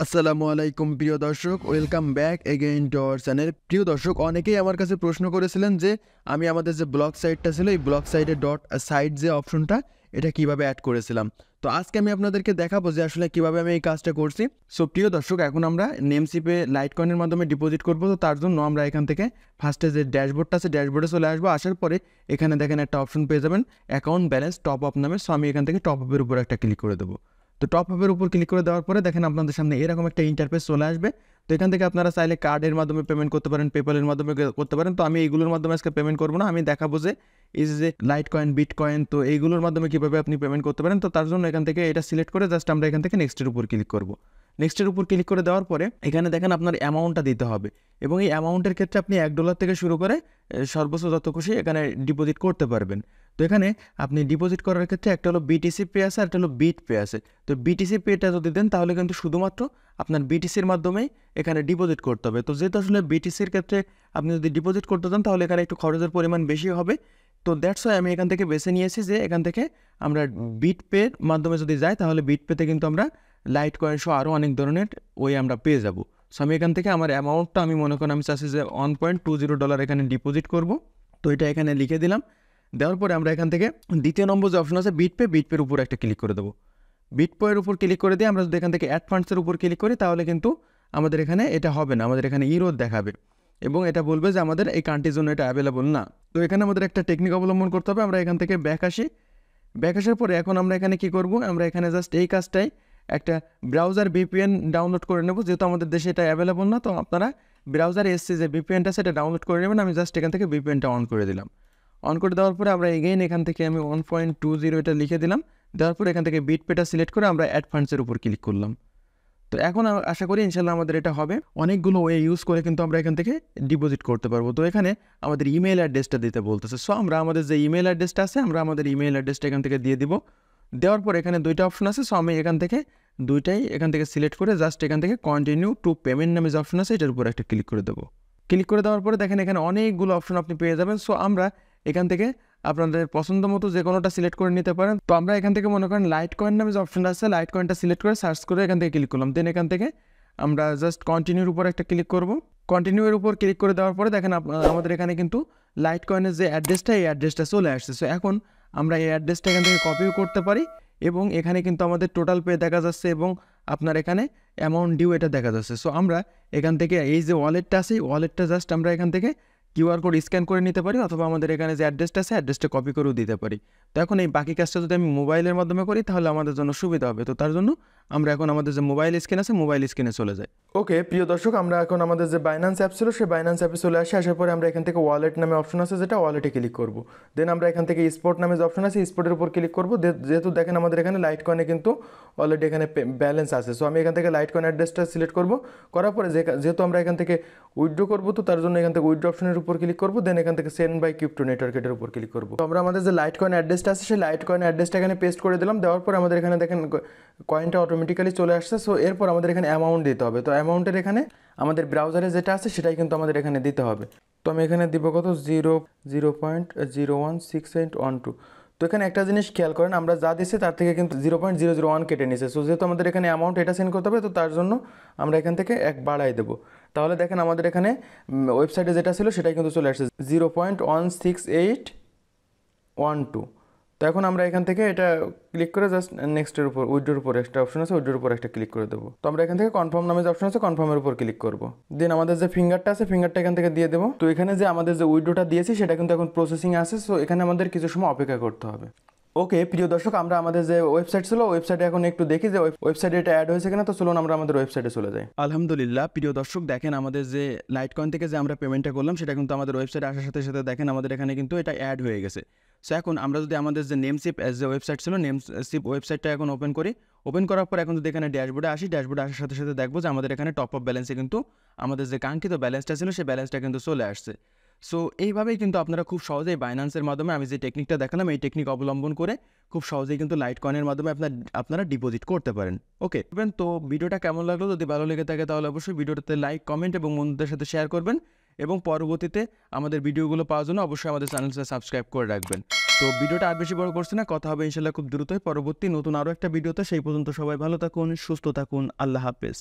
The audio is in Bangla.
আসসালামু আলাইকুম প্রিয় দর্শক, welcome back again to our channel. প্রিয় দর্শক, অনেকেই আমার কাছে প্রশ্ন করেছিলেন যে আমি আমাদের যে ব্লগ সাইটটা ছিল এই ব্লগ সাইটে ডট সাইট যে অপশনটা এটা কিভাবে অ্যাড করেছিলাম। তো আজকে আমি আপনাদেরকে দেখাবো যে আসলে কিভাবে আমি এই কাজটা করছি। সো প্রিয় দর্শক, এখন আমরা নেমচিপে লাইটকয়েনের মাধ্যমে ডিপোজিট করবো। তো তার জন্য আমরা এখান থেকে ফার্স্টে যে ড্যাশবোর্ডটা আছে ড্যাশবোর্ডে চলে আসবো। আসার পরে এখানে দেখেন একটা অপশন পেয়ে যাবেন অ্যাকাউন্ট ব্যালেন্স টপ আপ নামে। সো আমি এখান থেকে টপ আপের উপর একটা ক্লিক করে দেবো। তো টপ আপের উপর ক্লিক করে দেওয়ার পরে দেখেন আপনাদের সামনে এরকম একটা ইন্টারফেস চলে আসবে। তো এখান থেকে আপনারা চাইলে কার্ডের মাধ্যমে পেমেন্ট করতে পারেন, পেপ্যালের মাধ্যমে করতে পারেন। তো আমি এইগুলোর মাধ্যমে আজকে পেমেন্ট করবো না, আমি দেখাবো যে এই যে লাইটকয়েন, বিটকয়েন, তো এইগুলোর মাধ্যমে কীভাবে আপনি পেমেন্ট করতে পারেন। তো তার জন্য এখান থেকে এটা সিলেক্ট করে জাস্ট আমরা এখান থেকে নেক্সটের উপর ক্লিক করবো। নেক্সটের উপর ক্লিক করে দেওয়ার পরে এখানে দেখেন আপনার অ্যামাউন্টটা দিতে হবে, এবং এই অ্যামাউন্টের ক্ষেত্রে আপনি $1 থেকে শুরু করে সর্বোচ্চ যত খুশি এখানে ডিপোজিট করতে পারবেন। তো এখানে আপনি ডিপোজিট করার ক্ষেত্রে একটা হলো বিটিসি পে আছে আর একটা হলো বিট পে আছে। তো বিটিসি পেটা যদি দেন তাহলে কিন্তু শুধুমাত্র আপনার বিটিসির মাধ্যমেই এখানে ডিপোজিট করতে হবে। তো যেহেতু আসলে বিটিসির ক্ষেত্রে আপনি যদি ডিপোজিট করতে চান তাহলে এখানে একটু খরচের পরিমাণ বেশি হবে। তো দ্যাটস ওয়াই আমি এখান থেকে বেছে নিয়েছি যে এখান থেকে আমরা বিট পের মাধ্যমে যদি যাই তাহলে বিট পেতে কিন্তু আমরা লাইটকয়েন সহ আরও অনেক ধরনের আমরা পেয়ে যাব। সো আমি এখান থেকে আমার অ্যামাউন্টটা আমি মনে করেন আমি চাচ্ছি যে $1.20 এখানে ডিপোজিট করব। তো এটা এখানে লিখে দিলাম। দেওয়ার পরে আমরা এখান থেকে দ্বিতীয় নম্বর যে অপশন আছে বিট পের উপর একটা ক্লিক করে দেবো। বিট পের উপর ক্লিক করে দিয়ে আমরা যদি এখান থেকে অ্যাড ফান্ডসের উপর ক্লিক করি তাহলে কিন্তু আমাদের এখানে এটা হবে না, আমাদের এখানে ইরোড দেখাবে এবং এটা বলবে যে আমাদের এই কান্ট্রির জন্য এটা অ্যাভেলেবল না। তো এখানে আমাদের একটা টেকনিক অবলম্বন করতে হবে। আমরা এখান থেকে ব্যাক আসার পরে এখন আমরা এখানে কি করব, আমরা এখানে জাস্ট এই কাজটাই একটা ব্রাউজার ভিপিএন ডাউনলোড করে নেব। যেহেতু আমাদের দেশে এটা অ্যাভেলেবল না, তো আপনারা ব্রাউজারে এসছে যে ভিপিএনটা সেটা ডাউনলোড করে নেবেন। আমি জাস্ট এখান থেকে ভিপিএনটা অন করে দিলাম। অন করে দেওয়ার পরে আমরা এগেইন এখান থেকে আমি 1.20 এটা লিখে দিলাম। দেওয়ার পরে এখান থেকে বিট পেটা সিলেক্ট করে আমরা অ্যাড ফান্ডসের উপর ক্লিক করলাম। তো এখন আশা করি ইনশাল্লাহ আমাদের এটা হবে। অনেকগুলো ওয়ে ইউজ করে কিন্তু আমরা এখান থেকে ডিপোজিট করতে পারবো। তো এখানে আমাদের ইমেল অ্যাড্রেসটা দিতে বলতেছে। সো আমরা আমাদের যে ইমেল অ্যাড্রেসটা আছে আমরা আমাদের ইমেল অ্যাড্রেসটা এখান থেকে দিয়ে দিব। দেওয়ার পর এখানে দুইটা অপশন আছে। সো আমি এখান থেকে দুইটাই এখান থেকে সিলেক্ট করে জাস্ট এখান থেকে কন্টিনিউ টু পেমেন্ট নামে যে অপশন আছে এটার উপর একটা ক্লিক করে দেবো। ক্লিক করে দেওয়ার পরে দেখেন এখানে অনেকগুলো অপশন আপনি পেয়ে যাবেন। সো আমরা এখান থেকে আপনাদের পছন্দ মতো যে কোনোটা সিলেক্ট করে নিতে পারেন। তো আমরা এখান থেকে মনে করেন লাইটকয়েন নামে যে অপশনটা আছে লাইটকয়েনটা সিলেক্ট করে সার্চ করে এখান থেকে ক্লিক করলাম। দেন এখান থেকে আমরা জাস্ট কন্টিনিউর উপর একটা ক্লিক করব। কন্টিনিউয়ের উপর ক্লিক করে দেওয়ার পরে দেখেন আমাদের এখানে কিন্তু লাইটকয়েনের যে অ্যাড্রেসটা এই অ্যাড্রেসটা চলে আসছে। সো এখন আমরা এই অ্যাড্রেসটা এখান থেকে কপিও করতে পারি এবং এখানে কিন্তু আমাদের টোটাল পে দেখা যাচ্ছে এবং আপনার এখানে অ্যামাউন্ট ডিউ এটা দেখা যাচ্ছে। সো আমরা এখান থেকে এই যে ওয়ালেটটা আছে ওয়ালেটটা জাস্ট আমরা এখান থেকে কিউআর কোড স্ক্যান করে নিতে পারি, অথবা আমাদের এখানে যে অ্যাড্রেসটা আছে অ্যাড্রেসটা কপি করেও দিতে পারি। তো এখন এই বাকি কাজটা যদি আমি মোবাইলের মাধ্যমে করি তাহলে আমাদের জন্য সুবিধা হবে। তো তার জন্য আমরা এখন আমাদের যে মোবাইল স্ক্রিন আছে মোবাইল স্ক্রিনে চলে যাই। ওকে প্রিয় দর্শক, আমরা এখন আমাদের যে বাইন্যান্স অ্যাপ ছিল সেই বাইন্যান্স অ্যাপে চলে আসার পরে আমরা এখান থেকে ওয়ালেট নামে অপশন আছে যেটা ওয়ালেটে ক্লিক করব। দেন আমরা এখান থেকে স্পট নামে যে অপশন আছে স্পটের উপর ক্লিক করব। যেহেতু দেখেন আমাদের এখানে লাইটকয়েনে কিন্তু অলরেডি এখানে ব্যালেন্স আছে। সো আমি এখান থেকে লাইটকয়েন অ্যাড্রেসটা সিলেক্ট করব। করার পরে যেহেতু আমরা এখান থেকে উইথড্র করব তো তার জন্য এখান থেকে উইথড্র অপশনের উপর ক্লিক করব। দেন এখান থেকে সেন্ড বাই ক্রিপ্টো নেটওয়ার্ক এর উপর ক্লিক করব। তো আমরা আমাদের যে লাইটকয়েন অ্যাড্রেসটা আছে সেই লাইটকয়েন অ্যাড্রেসটা এখানে পেস্ট করে দিলাম। দেওয়ার পর আমাদের এখানে দেখেন কয়েনটা অটোমেটিক্যালি চলে আসছে। সো এরপর আমাদের এখানে অ্যামাউন্ট দিতে হবে। তো অ্যামাউন্টের এখানে আমাদের ব্রাউজারে যেটা আছে সেটাই কিন্তু আমাদের এখানে দিতে হবে। তো আমি এখানে দিব কত 0.016812। তো এখানে একটা জিনিস খেয়াল করেন, আমরা যা দিচ্ছি তার থেকে কিন্তু 0.001 কেটে নিছে। সো যেহেতু আমাদের এখানে অ্যামাউন্ট এটা সেন্ড করতে হবে তো তার জন্য আমরা এখান থেকে এক বাড়াই দেবো। তাহলে দেখেন আমাদের এখানে ওয়েবসাইটে যেটা ছিল সেটাই কিন্তু চলে আসছে 0.16812। তো এখন আমরা এখান থেকে এটা ক্লিক করে জাস্ট নেক্সটের উপর উইথড্রোর উপর একটা অপশন আছে উইথড্রোর উপর একটা ক্লিক করে দেবো। তো আমরা এখান থেকে কনফার্ম নামে যে অপশন আছে কনফার্মের উপর ক্লিক করবো। দেন আমাদের যে ফিঙ্গারটা আছে ফিঙ্গারটা এখান থেকে দিয়ে দেবো। তো এখানে যে আমাদের যে উইথড্রোটা দিয়েছি সেটা কিন্তু এখন প্রসেসিং আছে। সো এখানে আমাদের কিছু সময় অপেক্ষা করতে হবে। ওকে প্রিয় দর্শক, আমরা আমাদের যে ওয়েবসাইট ছিল ওয়েবসাইটে এখন একটু দেখি যে ওয়েবসাইটে এটা অ্যাড হয়েছে কিনা। তো চলুন আমরা আমাদের ওয়েবসাইটে চলে যাই। আলহামদুলিল্লাহ প্রিয় দর্শক, দেখেন আমাদের যে লাইটকয়েন থেকে যে আমরা পেমেন্টটা করলাম সেটা কিন্তু আমাদের ওয়েবসাইটে আসার সাথে সাথে দেখেন আমাদের এখানে কিন্তু এটা অ্যাড হয়ে গেছে। সো এখন আমরা যদি আমাদের যে নেমচিপ যে ওয়েবসাইট ছিল নেমচিপ ওয়েবসাইটটা এখন ওপেন করি। ওপেন করার পর এখন যদি এখানে ড্যাশবোর্ডে আসার সাথে সাথে দেখবো যে আমাদের এখানে টপ আপ ব্যালেন্সে কিন্তু আমাদের যে কাঙ্ক্ষিত ব্যালেন্সটা ছিল সেই ব্যালেন্সটা কিন্তু চলে আসছে। সো এইভাবেই কিন্তু আপনারা খুব সহজেই বাইন্যান্সের মাধ্যমে আমি যে টেকনিকটা দেখালাম এই টেকনিক অবলম্বন করে খুব সহজেই কিন্তু লাইটকয়েনের মাধ্যমে আপনারা ডিপোজিট করতে পারেন। ওকে, তো ভিডিওটা কেমন লাগলো, যদি ভালো লেগে থাকে তাহলে অবশ্যই ভিডিওটাতে লাইক কমেন্ট এবং বন্ধুদের সাথে শেয়ার করবেন এবং পরবর্তীতে আমাদের ভিডিওগুলো পাওয়ার জন্য অবশ্যই আমাদের চ্যানেলটা সাবস্ক্রাইব করে রাখবেন। তো ভিডিওটা আর বেশি বড় করছি না, কথা হবে ইনশাল্লাহ খুব দ্রুতই পরবর্তী নতুন আরও একটা ভিডিওতে। সেই পর্যন্ত সবাই ভালো থাকুন, সুস্থ থাকুন, আল্লাহ হাফেজ।